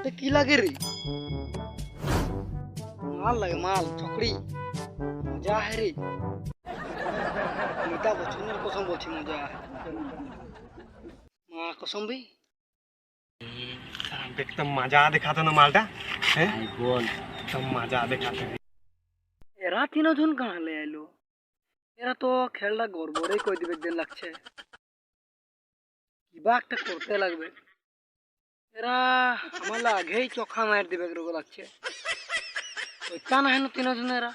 হাতে কি লাগে রে? মাল লাগে, মাল চকরি। মজা है রে। অমিতাভ বচ্চনের কসম বলছি, মজা है। মা কসম ভাই, एकदम मजा दिखाते ना मालटा है बोल, एकदम मजा दिखाते। এরা তিনজন কাহালে আইলো? এরা তো খেলটা গড়বড়ই কই দিবে দিন লাগছে। কিবা একটা করতে লাগবে। এরা আমার আগেই চোখা মার দিবে এরকম লাগছে। ওইটা না है ना তিনজন এরা।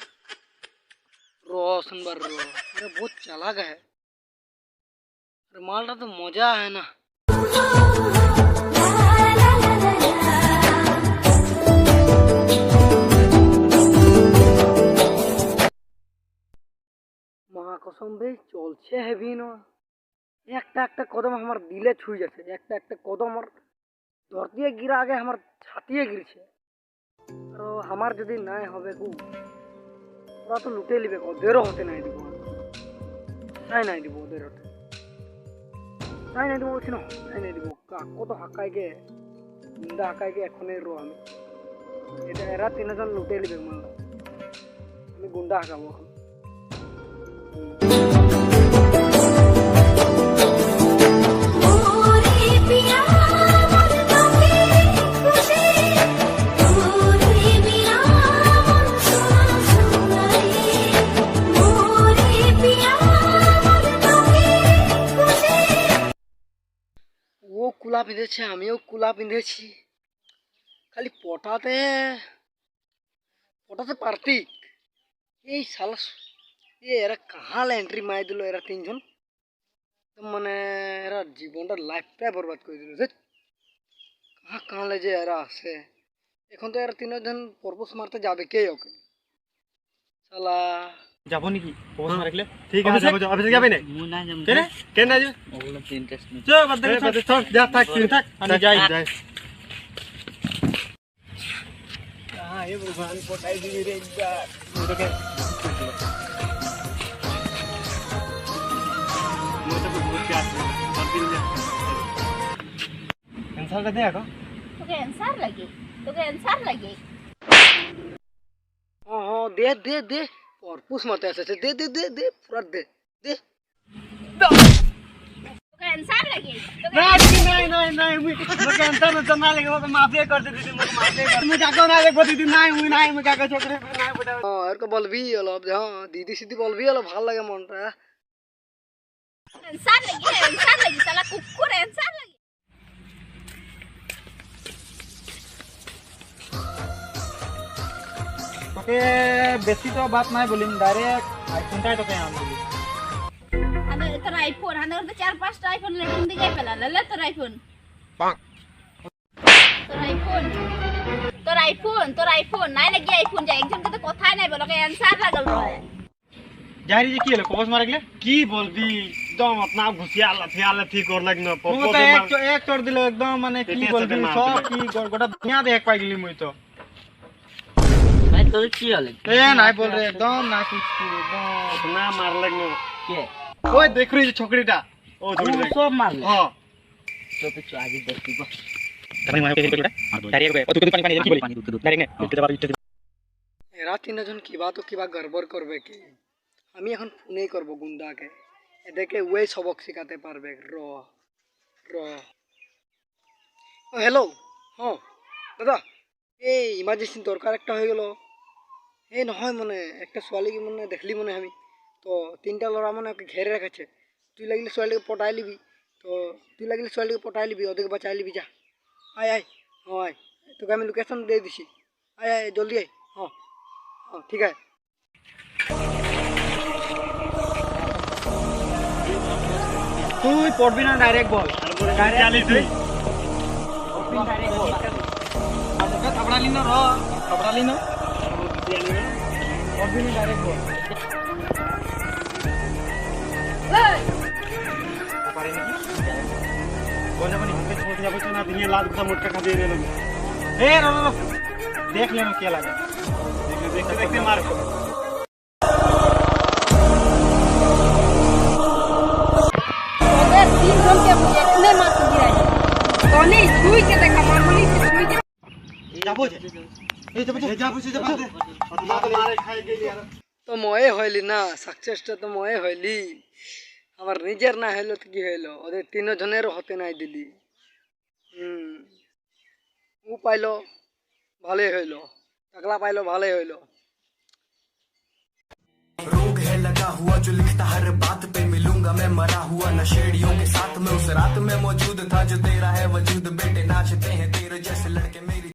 रोशनबर रो, अरे बहुत चालाक है। अरे मालटा तो मजा है ना। মহাকসম ভাই চলছে হেভি না। একটা একটা কদম আমার দিলে ছুঁই যাচ্ছে, একটা একটা কদম আমার ধরতিয়ে গিরা আগে আমার ছাতিয়ে গিরছে। আর আমার যদি নাই হবে কু, ওরা তো লুটে লিবে, ওদেরও হতে নাই দিব। তাই নাই দিব, ওদের হতে তাই নাই দিব বলছি না, তাই নাই দিব। কত হাঁকাইকে গুন্ডা হাঁকাইকে এখনই রো আমি। এটা এরা তিনজন লুটে লিবে, মানলাম আমি গুন্ডা হাঁকাবো এখন। ও কুলা পিঁধেছে, আমিও কুলা পিঁধেছি, খালি পটাতে পটাতে পারতি। এই শালা এরা কাহালে এন্ট্রি মারি দিল এরা তিনজন, মানে এরা জীবনটা লাইফটাই বরবাদ করে দিল। কাহালে যে এরা আসে এখন, তো এরা তিনজন পরপোজ মারতে যাবে কে ওকে শালা। যাবো নাকি পরপোজ মারলে? ঠিক আছে যাবো, অফিসে যাবে না? মু না যাবো। কেন কেন না যাবে? ওগুলো ইন্টারেস্ট নেই। চল বাদ দে, চল যা, থাক তুই থাক, আমি যাই যাই। हां ये भगवान पटाई दी रे जा मुझे के मुझे तो बहुत प्यार है और दिल में आंसर दे आको। তোকে आंसर लगे, তোকে आंसर लगे। हां दे दे दे, और पूछ मत ऐसे दे दे दे दे, पूरा दे दे। তোকে आंसर लगे। नहीं नहीं नहीं मुझे आंसर तो ना लगे, वो माफी कर दे दीदी, मुझे माफी कर। मुझे जाको ना लगे दीदी, नहीं मुझे जाको छोकरे नहीं पड़ा। हां यार को बोलबी অলপ, हां दीदी सीधी बोलबी অলপ ভাল লাগে মনটা। आंसर लगे साला कुकुर आंसर लगे। ओके बेसी तो बात नहीं बोलिम, डायरेक्ट आईफोन टाइट ओके आम बोली। আরে তোর আইফোন, আরে তো 4-5টা আইফোন লেকিন দিকে পেলা লে তোর আইফোন। তোর আইফোন নাই লাগি আইফোন যা একজনকে তো কথাই নাই বলকে आंसर লাগল রয়। जारी जे की হলো প্রপোজ মার গেলে কি বলবি? একদম আপনা ঘুষিয়ালা ঠিক কর লাগনো প্রপোজ এক চড় দিলে একদম, মানে কি বলবি সব কি গোটা দুনিয়া দেখ পাই গলি মুই তো। भाई तो की হলে এ নাই বল রে, একদম না কিছু, একদম না মার লাগনো। কে ওই দেখ রে ছোকরিটা, ও ছোকরি সব মারলে। हां তো তো আগে দেখবি বস তুমি মার পেছনে পেছনে ডাইরেক্ট ও তুই পানি কি বলি ডাইরেক্ট নে দিতে পারবি। এরা তিনজন কিবা তো কিবা গড়বড় করবে কি, আমি এখন ফোনই করব গুন্ডাকে, এদেরকে ওই সবক শেখাতে পারবে। র র ও হ্যালো, হ্যাঁ দাদা এই ইমার্জেন্সি দরকার একটা হয়ে গেল। এই নহয় মানে একটা ছোৱালীকে মানে দেখলি মানে আমি তো তিনটা লড়া মানে ওকে ঘেরে রেখেছে। তুই লাগলে ছোৱালীকে পটাই লিবি, তো তুই লাগলে ছোৱালীকে পটাই লিবি, ওদেরকে বাঁচাই লিবি, যা আয় আয়। হ্যাঁ আয়, তোকে আমি লোকেশন দিয়ে দিছি, আয় আয় জলদি আয়। হ্যাঁ হ্যাঁ ঠিক আছে। তুই পড়বি না, ডাইরেক্ট বল। ডাইরেক্ট চালি তুই ডাইরেক্ট বল। তোকে থাপড়া লিনো র, থাপড়া লিনো পড়বি না, ডাইরেক্ট বল। পারে নাকি बोले बनी हमके छोड़ दिया बच्चा ना, दुनिया लात का मुटका खा दे रे लोग। ए रो रो देख लेना क्या लगा, देखते देखते मार को তোদের তিনজনকে ইতনে মাছ गिराई। তনি তুই কে দেখা মারমনি তুই যাবো যে এই যাবো মারে খাই গেলি আর তো ময়ে হইলি না, সাকসেসটা তো ময়ে হইলি। আমার নিজের না হইলো তো কি হইলো, ওদের তিনজনেরও হতে নাই দিলি। ও পাইলো ভালোই হইলো, টাকলা পাইলো ভালোই হইলো। रोग है लगा हुआ जो लिखता हर बात पे, मिलूंगा मैं मरा हुआ नशेड़ियों के साथ में, उस रात में मौजूद था जो तेरा है वजूद, बेटे नाचते हैं तेरे जैसे लड़के मेरी